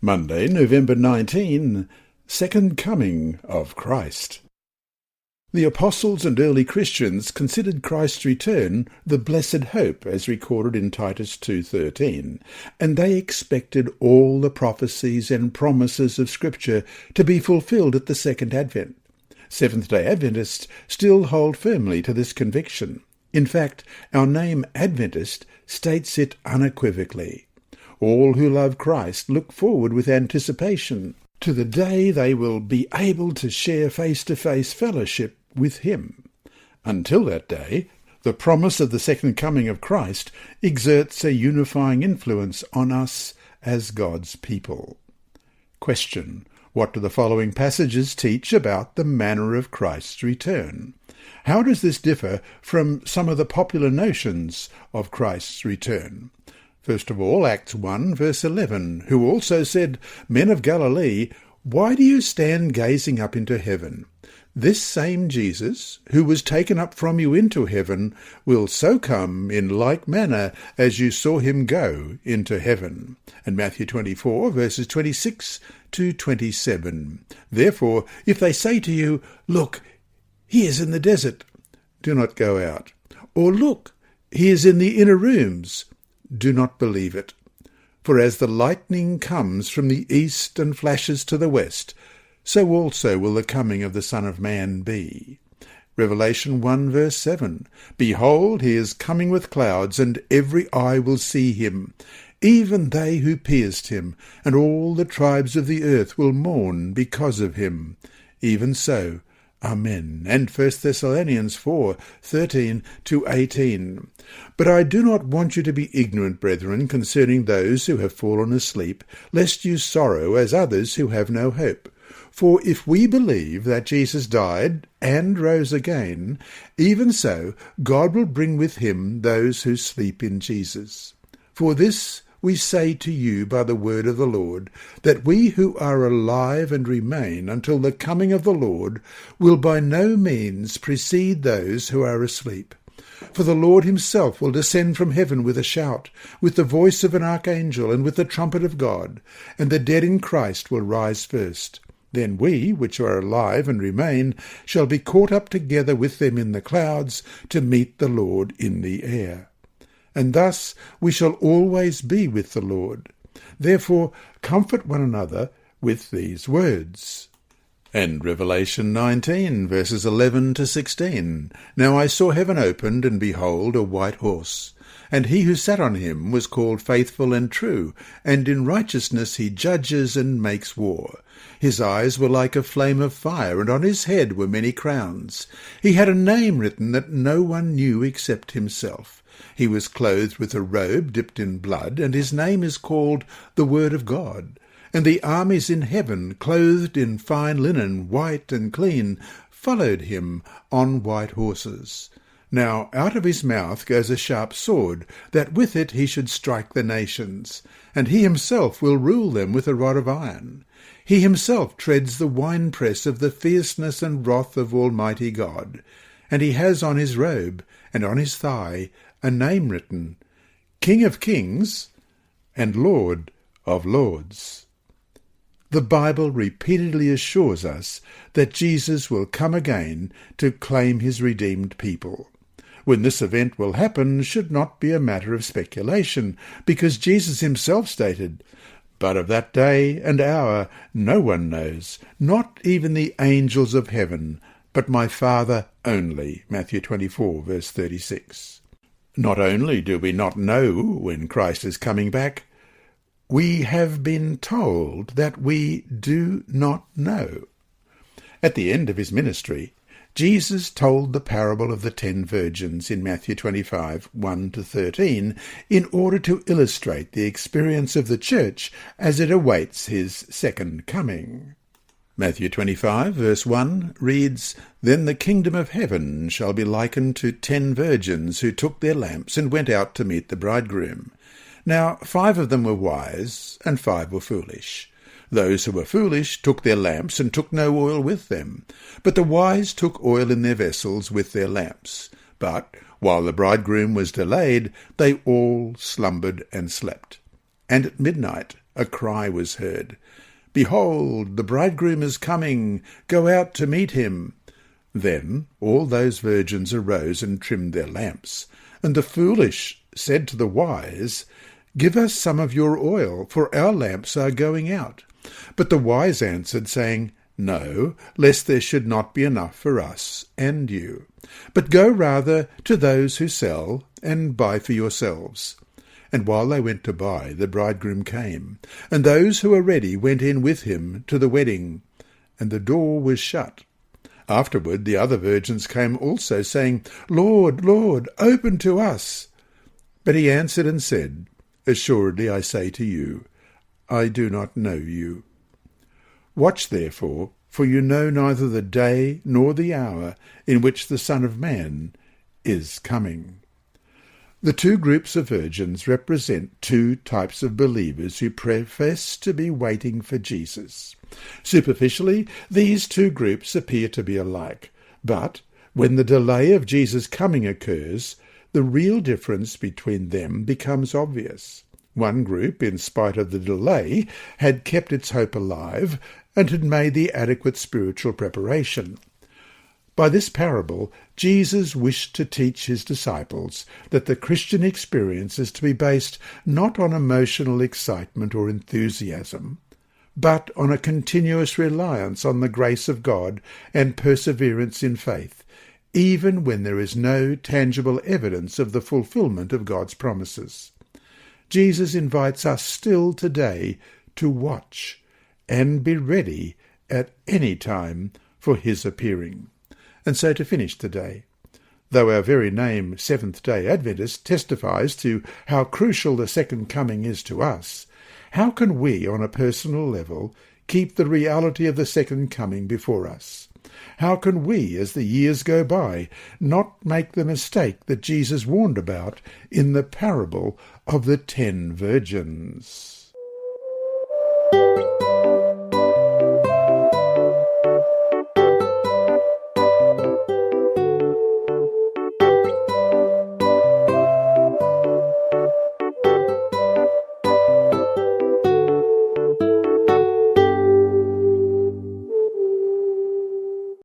Monday, November 19, Second Coming of Christ. The apostles and early Christians considered Christ's return the blessed hope as recorded in Titus 2:13, and they expected all the prophecies and promises of Scripture to be fulfilled at the second advent. Seventh-day Adventists still hold firmly to this conviction. In fact, our name Adventist states it unequivocally. All who love Christ look forward with anticipation to the day they will be able to share face-to-face fellowship with him. Until that day, the promise of the second coming of Christ exerts a unifying influence on us as God's people. Question: what do the following passages teach about the manner of Christ's return? How does this differ from some of the popular notions of Christ's return? First of all, Acts 1, verse 11, who also said, "Men of Galilee, why do you stand gazing up into heaven? This same Jesus, who was taken up from you into heaven, will so come in like manner as you saw him go into heaven." And Matthew 24, verses 26 to 27. Therefore, if they say to you, "Look, he is in the desert," do not go out. Or, "Look, he is in the inner rooms," do not believe it. For as the lightning comes from the east and flashes to the west, so also will the coming of the Son of Man be. Revelation 1 verse 7, "Behold, he is coming with clouds, and every eye will see him, even they who pierced him, and all the tribes of the earth will mourn because of him. Even so, Amen." And 1 Thessalonians 4, 13 to 18. "But I do not want you to be ignorant, brethren, concerning those who have fallen asleep, lest you sorrow as others who have no hope. For if we believe that Jesus died and rose again, even so God will bring with him those who sleep in Jesus. For this we say to you by the word of the Lord, that we who are alive and remain until the coming of the Lord will by no means precede those who are asleep. For the Lord himself will descend from heaven with a shout, with the voice of an archangel, and with the trumpet of God, and the dead in Christ will rise first. Then we, which are alive and remain, shall be caught up together with them in the clouds to meet the Lord in the air. And thus we shall always be with the Lord. Therefore comfort one another with these words." And Revelation 19, verses 11 to 16. "Now I saw heaven opened, and behold, a white horse. And he who sat on him was called Faithful and True, and in righteousness he judges and makes war. His eyes were like a flame of fire, and on his head were many crowns. He had a name written that no one knew except himself. He was clothed with a robe dipped in blood, and his name is called the Word of God. And the armies in heaven, clothed in fine linen, white and clean, followed him on white horses. Now out of his mouth goes a sharp sword, that with it he should strike the nations. And he himself will rule them with a rod of iron. He himself treads the winepress of the fierceness and wrath of Almighty God. And he has on his robe and on his thigh a name written, King of Kings and Lord of Lords." The Bible repeatedly assures us that Jesus will come again to claim his redeemed people. When this event will happen should not be a matter of speculation, because Jesus himself stated, "But of that day and hour no one knows, not even the angels of heaven, but my Father only." Matthew 24, verse 36. Not only do we not know when Christ is coming back, we have been told that we do not know. At the end of his ministry, Jesus told the parable of the 10 virgins in Matthew 25, 1 to 13, in order to illustrate the experience of the church as it awaits his second coming. Matthew 25, verse 1 reads, "Then the kingdom of heaven shall be likened to 10 virgins who took their lamps and went out to meet the bridegroom. Now 5 of them were wise, and 5 were foolish. Those who were foolish took their lamps and took no oil with them, but the wise took oil in their vessels with their lamps. But while the bridegroom was delayed, they all slumbered and slept. And at midnight a cry was heard, "Behold, the bridegroom is coming, go out to meet him." Then all those virgins arose and trimmed their lamps. And the foolish said to the wise, "Give us some of your oil, for our lamps are going out." But the wise answered, saying, "No, lest there should not be enough for us and you. But go rather to those who sell, and buy for yourselves." And while they went to buy, the bridegroom came, and those who were ready went in with him to the wedding, and the door was shut. Afterward the other virgins came also, saying, "Lord, Lord, open to us." But he answered and said, "Assuredly I say to you, I do not know you. Watch therefore, for you know neither the day nor the hour in which the Son of Man is coming." The two groups of virgins represent two types of believers who profess to be waiting for Jesus. Superficially, these two groups appear to be alike, but when the delay of Jesus' coming occurs, the real difference between them becomes obvious. One group, in spite of the delay, had kept its hope alive and had made the adequate spiritual preparation. By this parable, Jesus wished to teach his disciples that the Christian experience is to be based not on emotional excitement or enthusiasm, but on a continuous reliance on the grace of God and perseverance in faith, even when there is no tangible evidence of the fulfillment of God's promises. Jesus invites us still today to watch and be ready at any time for his appearing. And so to finish today, though our very name Seventh-day Adventist testifies to how crucial the second coming is to us, how can we, on a personal level, keep the reality of the second coming before us? How can we, as the years go by, not make the mistake that Jesus warned about in the parable of the 10 virgins?